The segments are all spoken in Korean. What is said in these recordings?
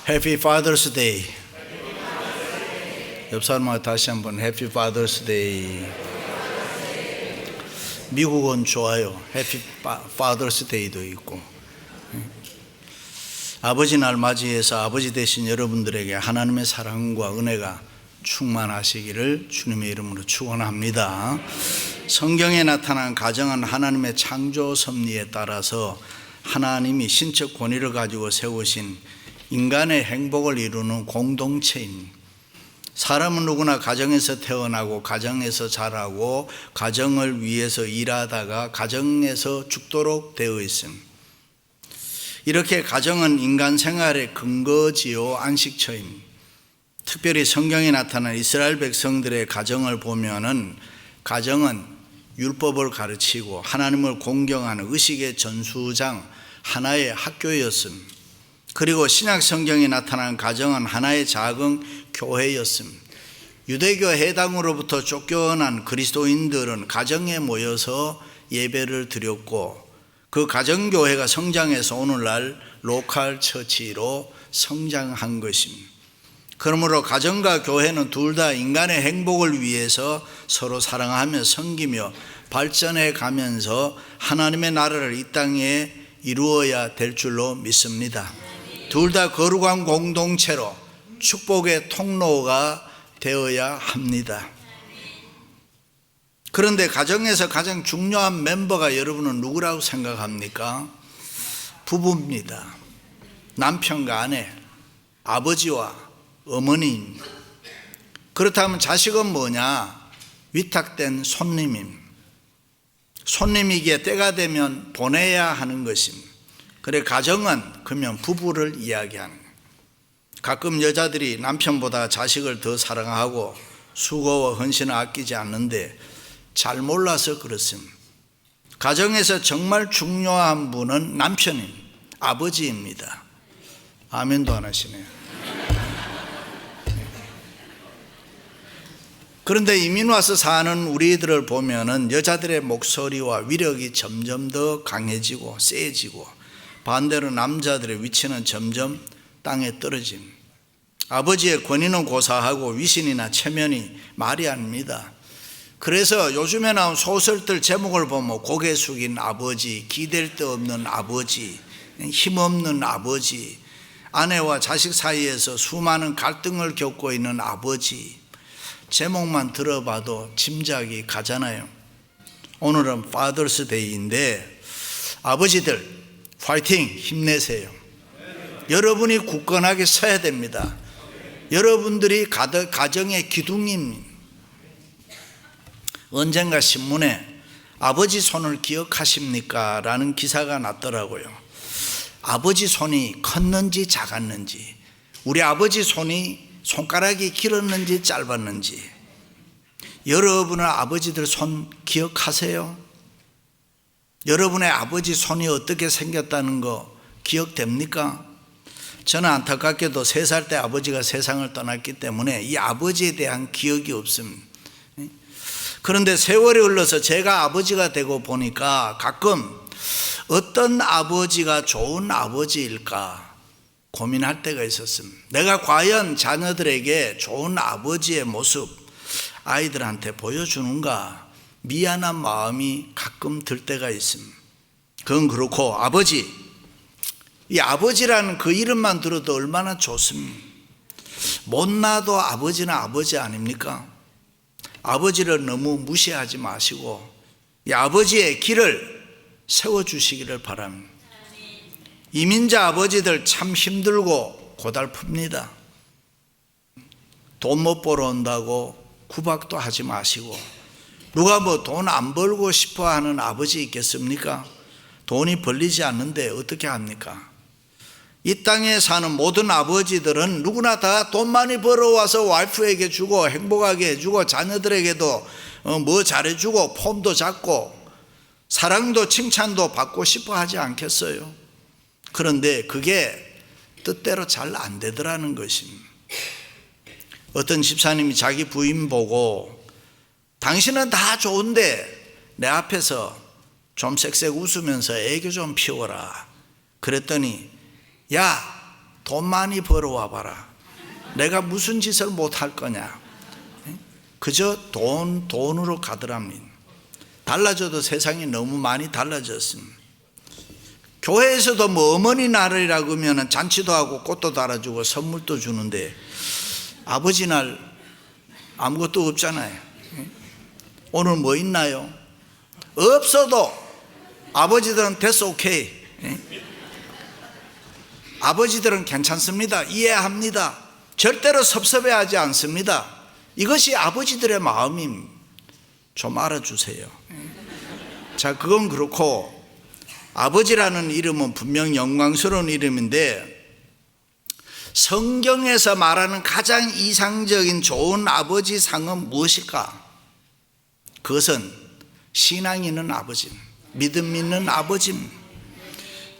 Happy Father's Day. 옆 사람과 다시 한번 Happy Father's Day. 미국은 좋아요. Happy Father's Day도 있고. 아버지 날 맞이해서 아버지 되신 여러분들에게 하나님의 사랑과 은혜가 충만하시기를 주님의 이름으로 축원합니다. 성경에 나타난 가정은 하나님의 창조 섭리에 따라서 하나님이 신적 권위를 가지고 세우신 인간의 행복을 이루는 공동체입니다. 사람은 누구나 가정에서 태어나고 가정에서 자라고 가정을 위해서 일하다가 가정에서 죽도록 되어 있습니다. 이렇게 가정은 인간 생활의 근거지요, 안식처입니다. 특별히 성경에 나타난 이스라엘 백성들의 가정을 보면은 가정은 율법을 가르치고 하나님을 공경하는 의식의 전수장, 하나의 학교였습니다. 그리고 신약 성경에 나타난 가정은 하나의 작은 교회였습니다. 유대교 해당으로부터 쫓겨난 그리스도인들은 가정에 모여서 예배를 드렸고 그 가정교회가 성장해서 오늘날 로컬 처치로 성장한 것입니다. 그러므로 가정과 교회는 둘 다 인간의 행복을 위해서 서로 사랑하며 섬기며 발전해 가면서 하나님의 나라를 이 땅에 이루어야 될 줄로 믿습니다. 둘 다 거룩한 공동체로 축복의 통로가 되어야 합니다. 그런데 가정에서 가장 중요한 멤버가 여러분은 누구라고 생각합니까? 부부입니다. 남편과 아내, 아버지와 어머니입니다. 그렇다면 자식은 뭐냐? 위탁된 손님입니다. 손님이기에 때가 되면 보내야 하는 것입니다. 그래 가정은 그러면 부부를 이야기하는 거예요. 가끔 여자들이 남편보다 자식을 더 사랑하고 수고와 헌신을 아끼지 않는데 잘 몰라서 그렇습니다. 가정에서 정말 중요한 분은 남편입니다. 아버지입니다. 아멘도 안 하시네요. 그런데 이민 와서 사는 우리들을 보면은 여자들의 목소리와 위력이 점점 더 강해지고 세지고 반대로 남자들의 위치는 점점 땅에 떨어집니다. 아버지의 권위는 고사하고 위신이나 체면이 말이 아닙니다. 그래서 요즘에 나온 소설들 제목을 보면 고개 숙인 아버지, 기댈 데 없는 아버지, 힘없는 아버지, 아내와 자식 사이에서 수많은 갈등을 겪고 있는 아버지, 제목만 들어봐도 짐작이 가잖아요. 오늘은 Father's Day인데 아버지들 파이팅, 힘내세요. 여러분이 굳건하게 서야 됩니다. 여러분들이 가정의 기둥입니다. 언젠가 신문에 아버지 손을 기억하십니까? 라는 기사가 났더라고요. 아버지 손이 컸는지 작았는지, 우리 아버지 손가락이 길었는지 짧았는지, 여러분의 아버지들 손 기억하세요? 여러분의 아버지 손이 어떻게 생겼다는 거 기억됩니까? 저는 안타깝게도 3살 때 아버지가 세상을 떠났기 때문에 이 아버지에 대한 기억이 없습니다. 그런데 세월이 흘러서 제가 아버지가 되고 보니까 가끔 어떤 아버지가 좋은 아버지일까 고민할 때가 있었습니다. 내가 과연 자녀들에게 좋은 아버지의 모습 아이들한테 보여주는가 미안한 마음이 가끔 들 때가 있습니다. 그건 그렇고 이 아버지라는 그 이름만 들어도 얼마나 좋습니까? 못나도 아버지는 아버지 아닙니까? 아버지를 너무 무시하지 마시고 이 아버지의 길을 세워주시기를 바랍니다. 이민자 아버지들 참 힘들고 고달픕니다. 돈 못 벌어 온다고 구박도 하지 마시고, 누가 뭐 돈 안 벌고 싶어 하는 아버지 있겠습니까? 돈이 벌리지 않는데 어떻게 합니까? 이 땅에 사는 모든 아버지들은 누구나 다 돈 많이 벌어와서 와이프에게 주고 행복하게 해주고 자녀들에게도 뭐 잘해주고 폼도 잡고 사랑도 칭찬도 받고 싶어 하지 않겠어요? 그런데 그게 뜻대로 잘 안 되더라는 것입니다. 어떤 집사님이 자기 부인 보고 당신은 다 좋은데 내 앞에서 좀 쌕쌕 웃으면서 애교 좀 피워라 그랬더니 야 돈 많이 벌어와 봐라. 내가 무슨 짓을 못할 거냐. 그저 돈으로 가더랍니다. 달라져도 세상이 너무 많이 달라졌습니다. 교회에서도 뭐 어머니 날이라고 하면 잔치도 하고 꽃도 달아주고 선물도 주는데 아버지 날 아무것도 없잖아요. 오늘 뭐 있나요? 없어도 아버지들은 됐어, 오케이. 아버지들은 괜찮습니다. 이해합니다. 절대로 섭섭해하지 않습니다. 이것이 아버지들의 마음임. 좀 알아주세요. 자, 그건 그렇고 아버지라는 이름은 분명 영광스러운 이름인데 성경에서 말하는 가장 이상적인 좋은 아버지 상은 무엇일까? 그것은 신앙 있는 아버지, 믿음 있는 아버지입니다.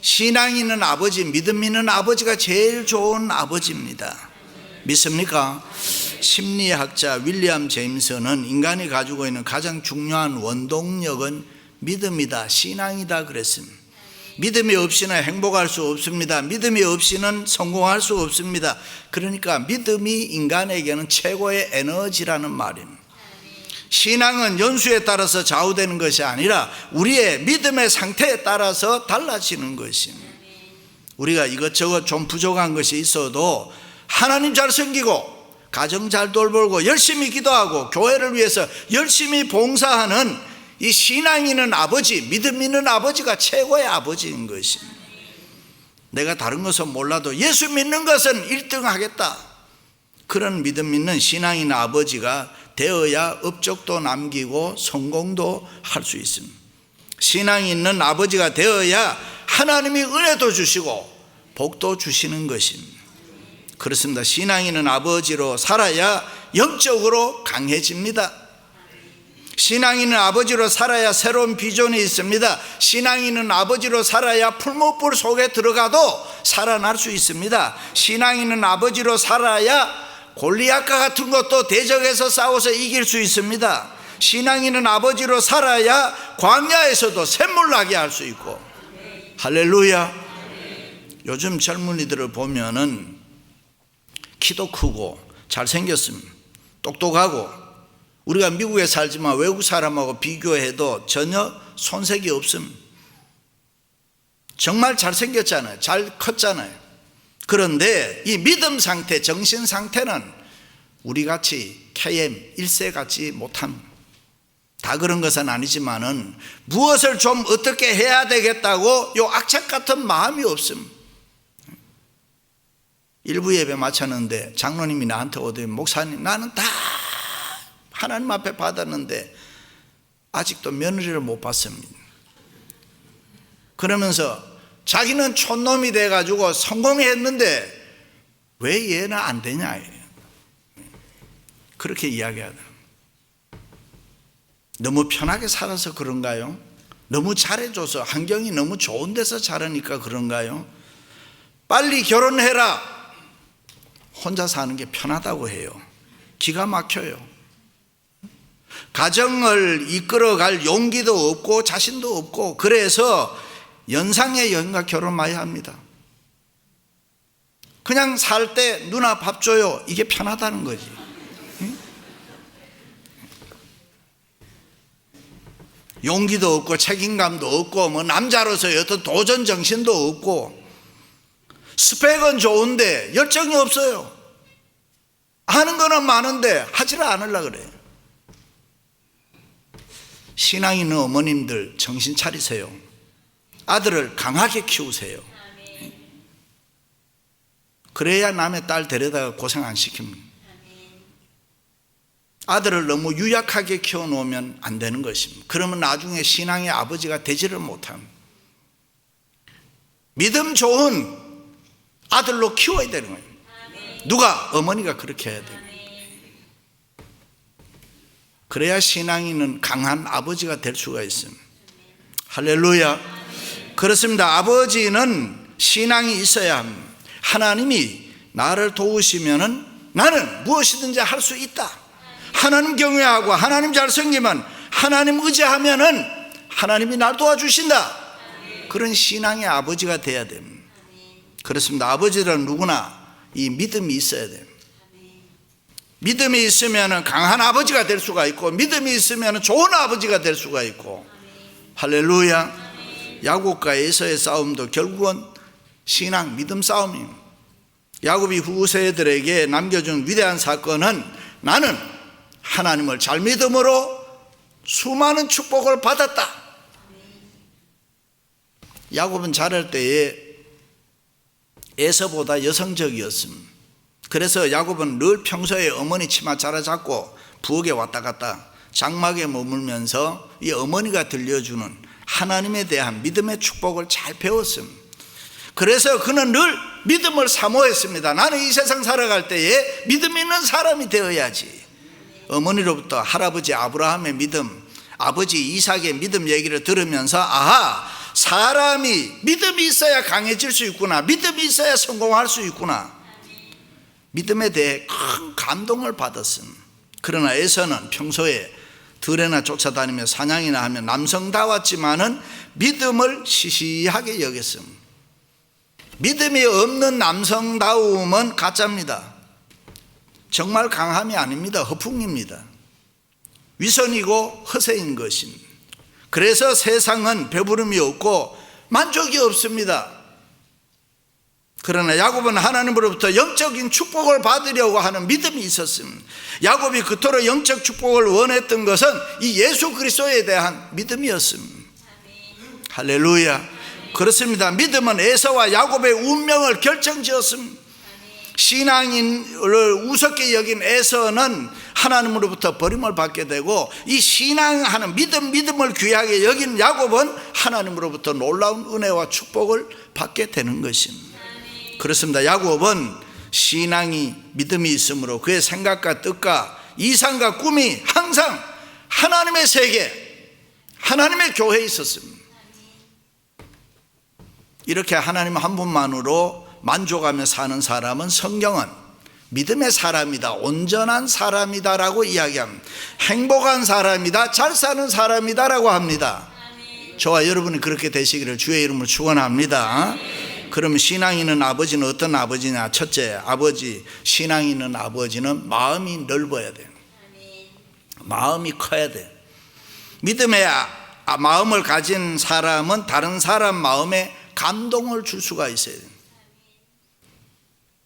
신앙 있는 아버지, 믿음 있는 아버지가 제일 좋은 아버지입니다. 믿습니까? 심리학자 윌리엄 제임스는 인간이 가지고 있는 가장 중요한 원동력은 믿음이다, 신앙이다 그랬습니다. 믿음이 없이는 행복할 수 없습니다. 믿음이 없이는 성공할 수 없습니다. 그러니까 믿음이 인간에게는 최고의 에너지라는 말입니다. 신앙은 연수에 따라서 좌우되는 것이 아니라 우리의 믿음의 상태에 따라서 달라지는 것입니다. 우리가 이것저것 좀 부족한 것이 있어도 하나님 잘 섬기고 가정 잘 돌보고 열심히 기도하고 교회를 위해서 열심히 봉사하는 이 신앙 있는 아버지, 믿음 있는 아버지가 최고의 아버지인 것입니다. 내가 다른 것은 몰라도 예수 믿는 것은 1등 하겠다. 그런 믿음 있는 신앙 있는 아버지가 되어야 업적도 남기고 성공도 할 수 있습니다. 신앙이 있는 아버지가 되어야 하나님이 은혜도 주시고 복도 주시는 것입니다. 그렇습니다. 신앙 있는 아버지로 살아야 영적으로 강해집니다. 신앙 있는 아버지로 살아야 새로운 비전이 있습니다. 신앙 있는 아버지로 살아야 풀무불 속에 들어가도 살아날 수 있습니다. 신앙 있는 아버지로 살아야 골리앗과 같은 것도 대적해서 싸워서 이길 수 있습니다. 신앙 있는 아버지로 살아야 광야에서도 샘물나게 할 수 있고. 할렐루야. 요즘 젊은이들을 보면은 키도 크고 잘생겼습니다. 똑똑하고 우리가 미국에 살지만 외국 사람하고 비교해도 전혀 손색이 없습니다. 정말 잘생겼잖아요. 잘 컸잖아요. 그런데 이 믿음 상태, 정신 상태는 우리같이 KM 1세 같지 못합니다. 다 그런 것은 아니지만은 무엇을 좀 어떻게 해야 되겠다고 요 악착 같은 마음이 없습니다. 일부 예배 마쳤는데 장로님이 나한테 오더니 목사님 나는 다 하나님 앞에 받았는데 아직도 며느리를 못 봤습니다. 그러면서 자기는 촌놈이 돼가지고 성공했는데 왜 얘는 안 되냐 그렇게 이야기하더라고요. 너무 편하게 살아서 그런가요? 너무 잘해줘서 환경이 너무 좋은 데서 자라니까 그런가요? 빨리 결혼해라. 혼자 사는 게 편하다고 해요. 기가 막혀요. 가정을 이끌어갈 용기도 없고 자신도 없고 그래서 연상의 여인과 결혼 많이 합니다. 그냥 살 때 누나 밥 줘요. 이게 편하다는 거지. 응? 용기도 없고 책임감도 없고 뭐 남자로서 어떤 도전 정신도 없고 스펙은 좋은데 열정이 없어요. 하는 거는 많은데 하지를 않으려고 그래요. 신앙 있는 어머님들 정신 차리세요. 아들을 강하게 키우세요. 그래야 남의 딸 데려다가 고생 안 시킵니다. 아들을 너무 유약하게 키워놓으면 안 되는 것입니다. 그러면 나중에 신앙의 아버지가 되지를 못합니다. 믿음 좋은 아들로 키워야 되는 거예요. 누가? 어머니가 그렇게 해야 돼요. 그래야 신앙이 있는 강한 아버지가 될 수가 있습니다. 할렐루야. 그렇습니다. 아버지는 신앙이 있어야 합니다. 하나님이 나를 도우시면은 나는 무엇이든지 할 수 있다. 하나님 경외하고 하나님 잘 섬기면 하나님 의지하면은 하나님이 날 도와주신다. 그런 신앙의 아버지가 돼야 됩니다. 그렇습니다. 아버지들은 누구나 이 믿음이 있어야 돼요. 믿음이 있으면 강한 아버지가 될 수가 있고, 믿음이 있으면 좋은 아버지가 될 수가 있고. 할렐루야. 야곱과 에서의 싸움도 결국은 신앙, 믿음 싸움입니다. 야곱이 후세들에게 남겨준 위대한 사건은 나는 하나님을 잘 믿음으로 수많은 축복을 받았다. 야곱은 자랄 때에 에서보다 여성적이었습니다. 그래서 야곱은 늘 평소에 어머니 치마 자라잡고 부엌에 왔다 갔다 장막에 머물면서 이 어머니가 들려주는 하나님에 대한 믿음의 축복을 잘 배웠습니다. 그래서 그는 늘 믿음을 사모했습니다. 나는 이 세상 살아갈 때에 믿음 있는 사람이 되어야지. 어머니로부터 할아버지 아브라함의 믿음, 아버지 이삭의 믿음 얘기를 들으면서 아하, 사람이 믿음이 있어야 강해질 수 있구나, 믿음이 있어야 성공할 수 있구나, 믿음에 대해 큰 감동을 받았습니다. 그러나 에서는 평소에 들에나 쫓아다니며 사냥이나 하며 남성다웠지만은 믿음을 시시하게 여겼습니다. 믿음이 없는 남성다움은 가짜입니다. 정말 강함이 아닙니다. 허풍입니다. 위선이고 허세인 것입니다. 그래서 세상은 배부름이 없고 만족이 없습니다. 그러나 야곱은 하나님으로부터 영적인 축복을 받으려고 하는 믿음이 있었습니다. 야곱이 그토록 영적 축복을 원했던 것은 이 예수 그리스도에 대한 믿음이었습니다. 할렐루야. 그렇습니다. 믿음은 에서와 야곱의 운명을 결정지었습니다. 신앙인을 우습게 여긴 에서는 하나님으로부터 버림을 받게 되고, 이 신앙하는 믿음을 귀하게 여긴 야곱은 하나님으로부터 놀라운 은혜와 축복을 받게 되는 것입니다. 그렇습니다. 야곱은 신앙이 믿음이 있으므로 그의 생각과 뜻과 이상과 꿈이 항상 하나님의 세계, 하나님의 교회에 있었습니다. 이렇게 하나님 한 분만으로 만족하며 사는 사람은 성경은 믿음의 사람이다, 온전한 사람이다라고 이야기합니다. 행복한 사람이다, 잘 사는 사람이다라고 합니다. 저와 여러분이 그렇게 되시기를 주의 이름으로 축원합니다. 그러면 신앙 있는 아버지는 어떤 아버지냐? 첫째, 아버지, 신앙 있는 아버지는 마음이 넓어야 돼요. 마음이 커야 돼요. 믿음의 마음을 가진 사람은 다른 사람 마음에 감동을 줄 수가 있어야 돼요.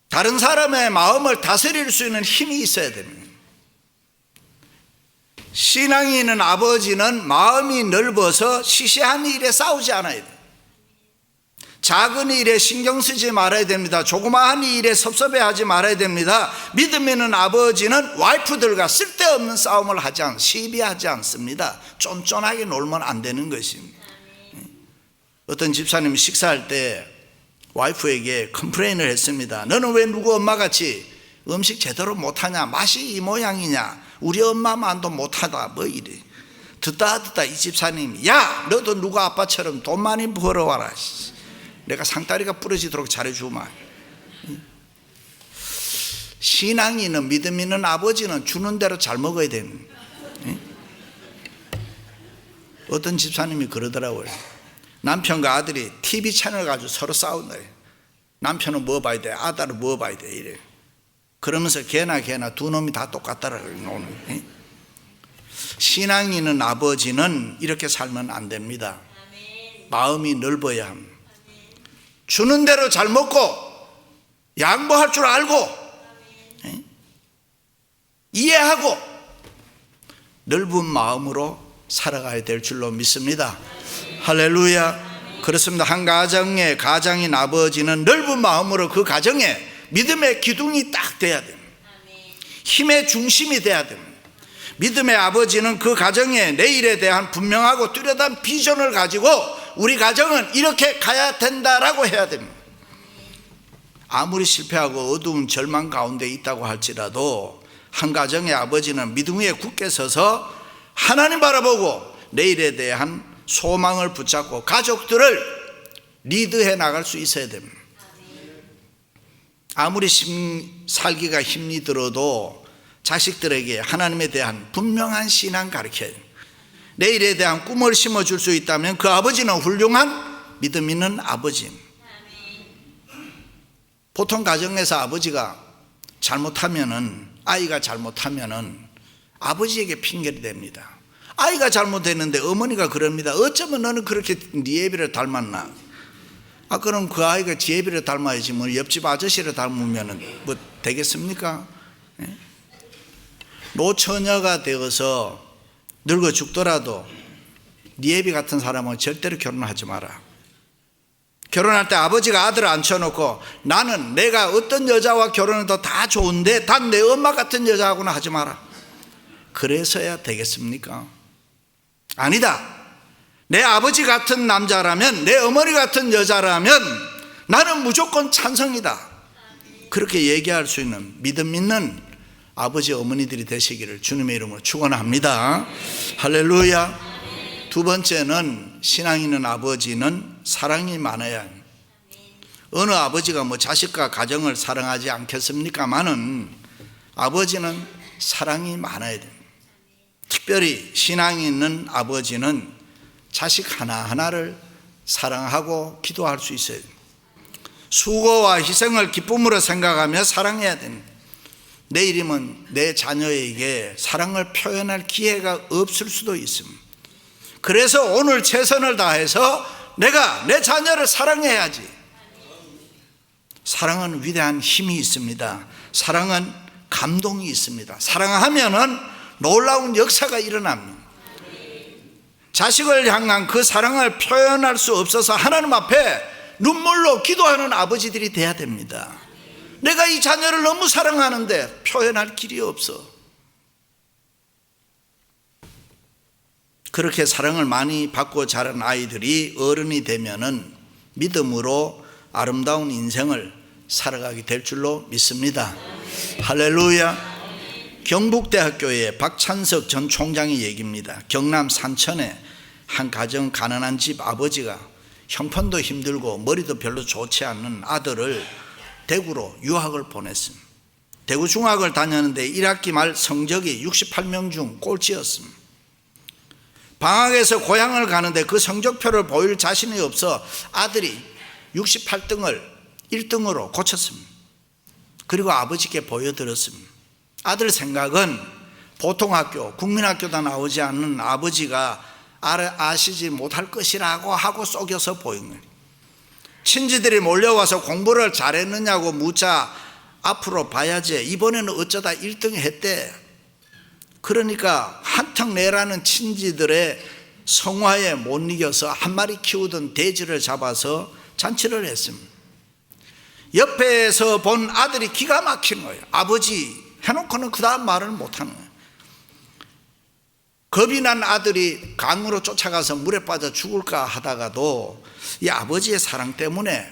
다른 사람의 마음을 다스릴 수 있는 힘이 있어야 됩니다. 신앙이 있는 아버지는 마음이 넓어서 시시한 일에 싸우지 않아야 돼요. 작은 일에 신경 쓰지 말아야 됩니다. 조그마한 일에 섭섭해하지 말아야 됩니다. 믿음 있는 아버지는 와이프들과 쓸데없는 싸움을 시비하지 않습니다. 쫀쫀하게 놀면 안 되는 것입니다. 어떤 집사님이 식사할 때 와이프에게 컴플레인을 했습니다. 너는 왜 누구 엄마같이 음식 제대로 못하냐, 맛이 이 모양이냐, 우리 엄마만도 못하다, 뭐 이래. 듣다 이 집사님이, 야 너도 누구 아빠처럼 돈 많이 벌어와라, 내가 상다리가 부러지도록 잘해주마. 신앙이 있는 믿음 있는 아버지는 주는 대로 잘 먹어야 됩니다. 어떤 집사님이 그러더라고요. 남편과 아들이 TV 채널 가지고 서로 싸운다. 남편은 뭐 봐야 돼, 아들은 뭐 봐야 돼, 이래. 그러면서 걔나 두 놈이 다 똑같더라고요. 신앙 있는 아버지는 이렇게 살면 안 됩니다. 마음이 넓어야 합니다. 주는 대로 잘 먹고 양보할 줄 알고 이해하고 넓은 마음으로 살아가야 될 줄로 믿습니다. 할렐루야. 그렇습니다. 한 가장인 아버지는 넓은 마음으로 그 가정에 믿음의 기둥이 딱 돼야 됩니다. 힘의 중심이 돼야 됩니다. 믿음의 아버지는 그 가정의 내일에 대한 분명하고 뚜렷한 비전을 가지고 우리 가정은 이렇게 가야 된다라고 해야 됩니다. 아무리 실패하고 어두운 절망 가운데 있다고 할지라도 한 가정의 아버지는 믿음 위에 굳게 서서 하나님 바라보고 내일에 대한 소망을 붙잡고 가족들을 리드해 나갈 수 있어야 됩니다. 아무리 살기가 힘이 들어도 자식들에게 하나님에 대한 분명한 신앙 가르쳐야 됩니다. 내일에 대한 꿈을 심어줄 수 있다면 그 아버지는 훌륭한 믿음 있는 아버지입니다. 보통 가정에서 아버지가 잘못하면은, 아이가 잘못하면은 아버지에게 핑계를 댑니다. 아이가 잘못했는데 어머니가 그럽니다. 어쩌면 너는 그렇게 네 애비를 닮았나? 그럼 그 아이가 지 애비를 닮아야지 뭐 옆집 아저씨를 닮으면은 뭐 되겠습니까? 예? 노처녀가 되어서 늙어 죽더라도 네 애비 같은 사람은 절대로 결혼하지 마라. 결혼할 때 아버지가 아들을 앉혀놓고 나는 내가 어떤 여자와 결혼해도 다 좋은데 단 내 엄마 같은 여자하고는 하지 마라. 그래서야 되겠습니까? 아니다. 내 아버지 같은 남자라면, 내 어머니 같은 여자라면 나는 무조건 찬성이다. 그렇게 얘기할 수 있는 믿음 있는 아버지 어머니들이 되시기를 주님의 이름으로 축원합니다. 할렐루야. 두 번째는 신앙 있는 아버지는 사랑이 많아야 합니다. 어느 아버지가 뭐 자식과 가정을 사랑하지 않겠습니까마는 아버지는 사랑이 많아야 됩니다. 특별히 신앙이 있는 아버지는 자식 하나하나를 사랑하고 기도할 수 있어야 됩니다. 수고와 희생을 기쁨으로 생각하며 사랑해야 됩니다. 내일이면 내 자녀에게 사랑을 표현할 기회가 없을 수도 있습니다. 그래서 오늘 최선을 다해서 내가 내 자녀를 사랑해야지. 사랑은 위대한 힘이 있습니다. 사랑은 감동이 있습니다. 사랑하면은 놀라운 역사가 일어납니다. 자식을 향한 그 사랑을 표현할 수 없어서 하나님 앞에 눈물로 기도하는 아버지들이 돼야 됩니다. 내가 이 자녀를 너무 사랑하는데 표현할 길이 없어. 그렇게 사랑을 많이 받고 자란 아이들이 어른이 되면은 믿음으로 아름다운 인생을 살아가게 될 줄로 믿습니다. 할렐루야. 경북대학교의 박찬석 전 총장의 얘기입니다. 경남 산천에 한 가정 가난한 집 아버지가 형편도 힘들고 머리도 별로 좋지 않는 아들을 대구로 유학을 보냈습니다. 대구 중학을 다녔는데 1학기 말 성적이 68명 중 꼴찌였습니다. 방학에서 고향을 가는데 그 성적표를 보일 자신이 없어 아들이 68등을 1등으로 고쳤습니다. 그리고 아버지께 보여드렸습니다. 아들 생각은 보통 학교, 국민학교도 나오지 않는 아버지가 아시지 못할 것이라고 하고 속여서 보인 거예요. 친지들이 몰려와서 공부를 잘했느냐고 묻자 앞으로 봐야지 이번에는 어쩌다 1등 했대. 그러니까 한턱 내라는 친지들의 성화에 못 이겨서 한 마리 키우던 돼지를 잡아서 잔치를 했습니다. 옆에서 본 아들이 기가 막힌 거예요. 아버지 해놓고는 그 다음 말을 못하는 거예요. 겁이 난 아들이 강으로 쫓아가서 물에 빠져 죽을까 하다가도 이 아버지의 사랑 때문에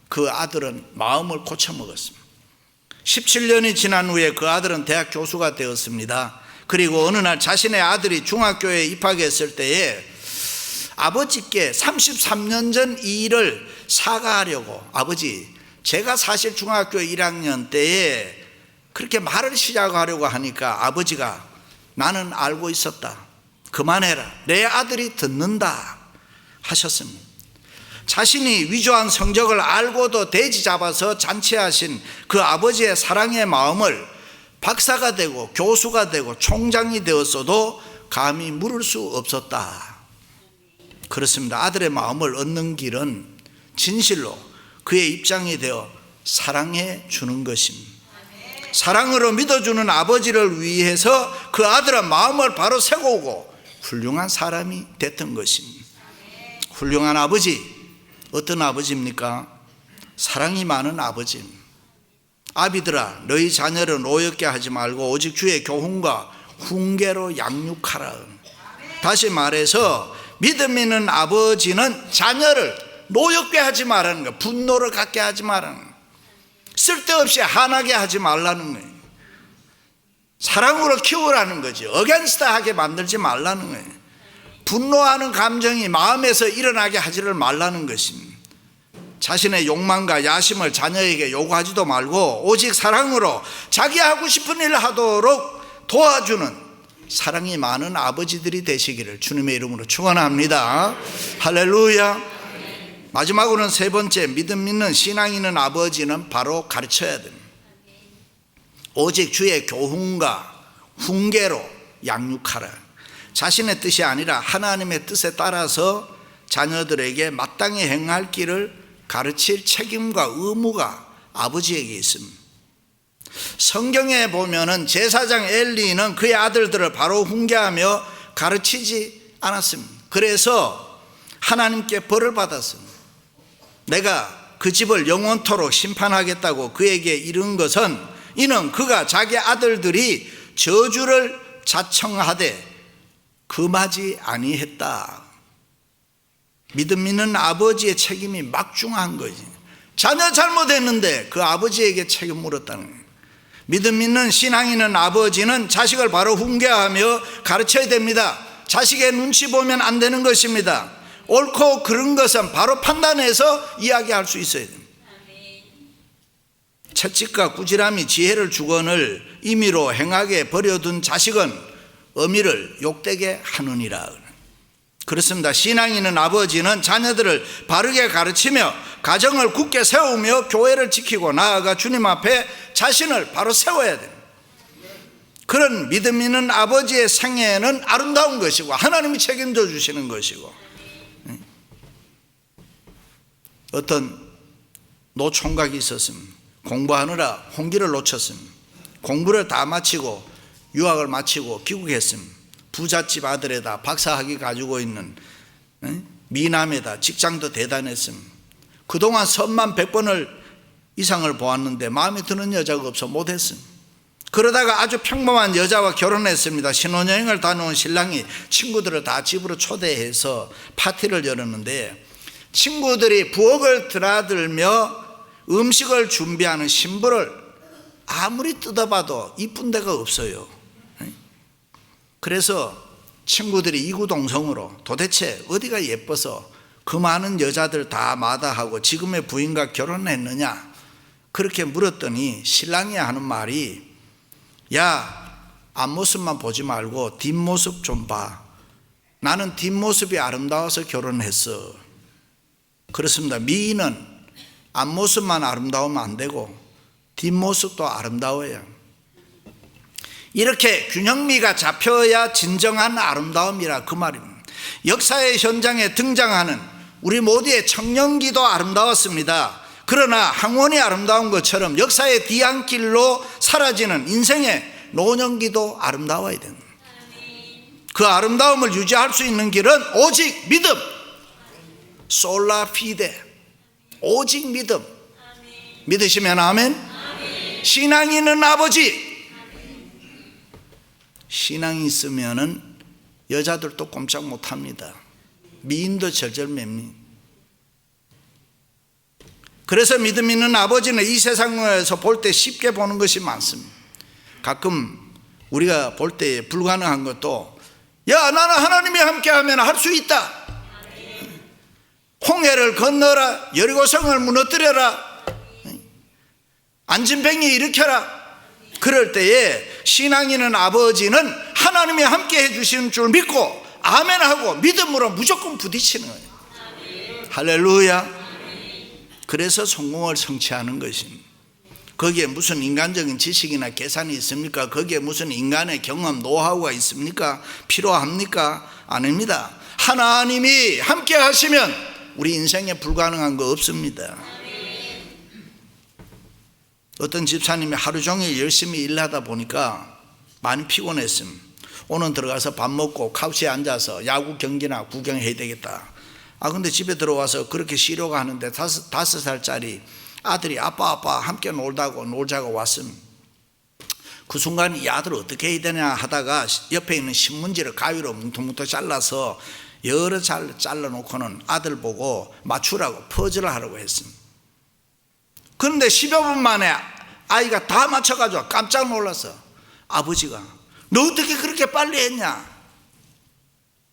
그 아들은 마음을 고쳐먹었습니다. 17년이 지난 후에 그 아들은 대학 교수가 되었습니다. 그리고 어느 날 자신의 아들이 중학교에 입학했을 때에 아버지께 33년 전 이 일을 사과하려고, 아버지 제가 사실 중학교 1학년 때에 그렇게 말을 시작하려고 하니까 아버지가 나는 알고 있었다. 그만해라. 내 아들이 듣는다 하셨습니다. 자신이 위조한 성적을 알고도 돼지 잡아서 잔치하신 그 아버지의 사랑의 마음을 박사가 되고 교수가 되고 총장이 되었어도 감히 물을 수 없었다. 그렇습니다. 아들의 마음을 얻는 길은 진실로 그의 입장이 되어 사랑해 주는 것입니다. 사랑으로 믿어주는 아버지를 위해서 그 아들의 마음을 바로 세우고 훌륭한 사람이 됐던 것입니다. 훌륭한 아버지, 어떤 아버지입니까? 사랑이 많은 아버지입니다. 아비들아, 너희 자녀를 노엽게 하지 말고 오직 주의 교훈과 훈계로 양육하라. 다시 말해서 믿음 있는 아버지는 자녀를 노엽게 하지 말라는 거예요. 분노를 갖게 하지 말라는 거예요. 쓸데없이 화나게 하지 말라는 거예요. 사랑으로 키우라는 거지. 어게인스트하게 만들지 말라는 거예요. 분노하는 감정이 마음에서 일어나게 하지를 말라는 것입니다. 자신의 욕망과 야심을 자녀에게 요구하지도 말고 오직 사랑으로 자기 하고 싶은 일을 하도록 도와주는 사랑이 많은 아버지들이 되시기를 주님의 이름으로 축원합니다. 할렐루야. 마지막으로는 세 번째, 믿음 있는 신앙 있는 아버지는 바로 가르쳐야 됩니다. 오직 주의 교훈과 훈계로 양육하라. 자신의 뜻이 아니라 하나님의 뜻에 따라서 자녀들에게 마땅히 행할 길을 가르칠 책임과 의무가 아버지에게 있습니다. 성경에 보면은 제사장 엘리는 그의 아들들을 바로 훈계하며 가르치지 않았습니다. 그래서 하나님께 벌을 받았습니다. 내가 그 집을 영원토록 심판하겠다고 그에게 이른 것은 이는 그가 자기 아들들이 저주를 자청하되 금하지 아니했다. 믿음 있는 아버지의 책임이 막중한 거지. 자녀 잘못했는데 그 아버지에게 책임 물었다는 거예요. 믿음 있는 신앙 있는 아버지는 자식을 바로 훈계하며 가르쳐야 됩니다. 자식의 눈치 보면 안 되는 것입니다. 옳고 그른 것은 바로 판단해서 이야기할 수 있어야 됩니다. 채찍과 꾸지람이 지혜를 주거늘 임의로 행하게 버려둔 자식은 어미를 욕되게 하느니라. 그렇습니다. 신앙 있는 아버지는 자녀들을 바르게 가르치며 가정을 굳게 세우며 교회를 지키고 나아가 주님 앞에 자신을 바로 세워야 됩니다. 그런 믿음 있는 아버지의 생애는 아름다운 것이고 하나님이 책임져 주시는 것이고, 어떤 노총각이 있었습니다. 공부하느라 홍기를 놓쳤습니다. 공부를 다 마치고 유학을 마치고 귀국했습니다. 부잣집 아들에다 박사학위 가지고 있는 미남에다 직장도 대단했습니다. 그동안 선만 100번을 이상을 보았는데 마음에 드는 여자가 없어 못했습니다. 그러다가 아주 평범한 여자와 결혼했습니다. 신혼여행을 다녀온 신랑이 친구들을 다 집으로 초대해서 파티를 열었는데 친구들이 부엌을 드나들며 음식을 준비하는 신부를 아무리 뜯어봐도 이쁜 데가 없어요. 그래서 친구들이 이구동성으로 도대체 어디가 예뻐서 그 많은 여자들 다 마다하고 지금의 부인과 결혼했느냐 그렇게 물었더니 신랑이 하는 말이, 야, 앞모습만 보지 말고 뒷모습 좀 봐. 나는 뒷모습이 아름다워서 결혼했어. 그렇습니다. 미인은 앞모습만 아름다우면 안 되고 뒷모습도 아름다워야. 이렇게 균형미가 잡혀야 진정한 아름다움이라 그 말입니다. 역사의 현장에 등장하는 우리 모두의 청년기도 아름다웠습니다. 그러나 항원이 아름다운 것처럼 역사의 뒤안길로 사라지는 인생의 노년기도 아름다워야 됩니다. 그 아름다움을 유지할 수 있는 길은 오직 믿음, 솔라 피데, 오직 믿음. 믿으시면 아멘. 신앙이 있는 아버지, 신앙이 있으면은 여자들도 꼼짝 못합니다. 미인도 절절맵니다. 그래서 믿음 있는 아버지는 이 세상에서 볼 때 쉽게 보는 것이 많습니다. 가끔 우리가 볼 때 불가능한 것도, 야, 나는 하나님이 함께하면 할 수 있다. 홍해를 건너라, 여리고성을 무너뜨려라, 안진뱅이 일으켜라. 그럴 때에 신앙 있는 아버지는 하나님이 함께 해주시는 줄 믿고 아멘하고 믿음으로 무조건 부딪히는 거예요. 할렐루야. 그래서 성공을 성취하는 것입니다. 거기에 무슨 인간적인 지식이나 계산이 있습니까? 거기에 무슨 인간의 경험, 노하우가 있습니까? 필요합니까? 아닙니다. 하나님이 함께 하시면 우리 인생에 불가능한 거 없습니다. 어떤 집사님이 하루 종일 열심히 일하다 보니까 많이 피곤했습니다. 오늘 들어가서 밥 먹고 카우치에 앉아서 야구 경기나 구경해야 되겠다. 근데 집에 들어와서 그렇게 쉬려고 하는데 5살짜리 아들이 아빠 함께 놀자고 왔습니다. 그 순간 이 아들 어떻게 해야 되냐 하다가 옆에 있는 신문지를 가위로 뭉텅뭉텅 잘라서 여러 잘 잘라놓고는 아들 보고 맞추라고 퍼즐을 하라고 했습니다. 그런데 10여 분 만에 아이가 다 맞춰가지고 깜짝 놀랐어. 아버지가, 너 어떻게 그렇게 빨리 했냐?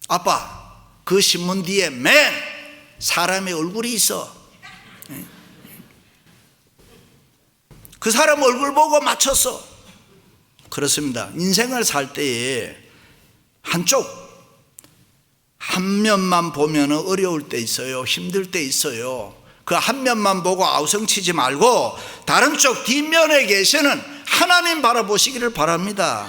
아빠, 그 신문 뒤에 맨 사람의 얼굴이 있어. 그 사람 얼굴 보고 맞췄어. 그렇습니다. 인생을 살 때에 한 면만 보면 어려울 때 있어요. 힘들 때 있어요. 그 한 면만 보고 아우성치지 말고 다른 쪽 뒷면에 계시는 하나님 바라보시기를 바랍니다.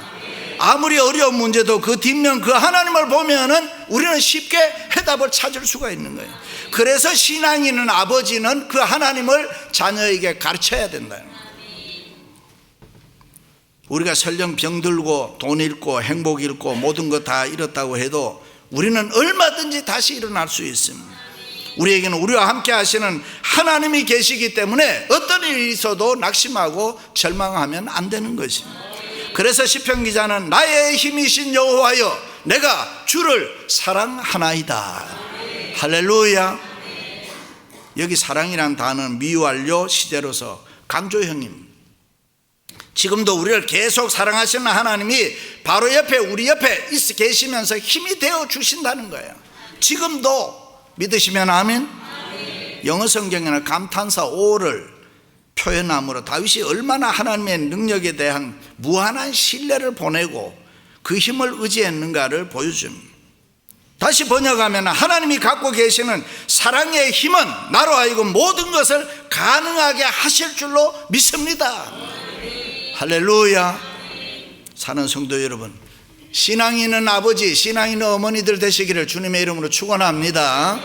아무리 어려운 문제도 그 뒷면 그 하나님을 보면은 우리는 쉽게 해답을 찾을 수가 있는 거예요. 그래서 신앙이 있는 아버지는 그 하나님을 자녀에게 가르쳐야 된다. 우리가 설령 병들고 돈 잃고 행복 잃고 모든 것 다 잃었다고 해도 우리는 얼마든지 다시 일어날 수 있습니다. 우리에게는 우리와 함께 하시는 하나님이 계시기 때문에 어떤 일이 있어도 낙심하고 절망하면 안 되는 것입니다. 그래서 시편 기자는 나의 힘이신 여호와여 내가 주를 사랑하나이다. 할렐루야. 여기 사랑이란 단어는 미완료 시제로서 강조형입니다. 지금도 우리를 계속 사랑하시는 하나님이 바로 옆에 우리 옆에 계시면서 힘이 되어 주신다는 거예요. 지금도 믿으시면 아멘. 영어 성경에는 감탄사 5를 표현함으로 다윗이 얼마나 하나님의 능력에 대한 무한한 신뢰를 보내고 그 힘을 의지했는가를 보여줍니다. 다시 번역하면 하나님이 갖고 계시는 사랑의 힘은 나로 하여금 모든 것을 가능하게 하실 줄로 믿습니다. 할렐루야. 사는 성도 여러분, 신앙이 있는 아버지, 신앙이 있는 어머니들 되시기를 주님의 이름으로 축원합니다.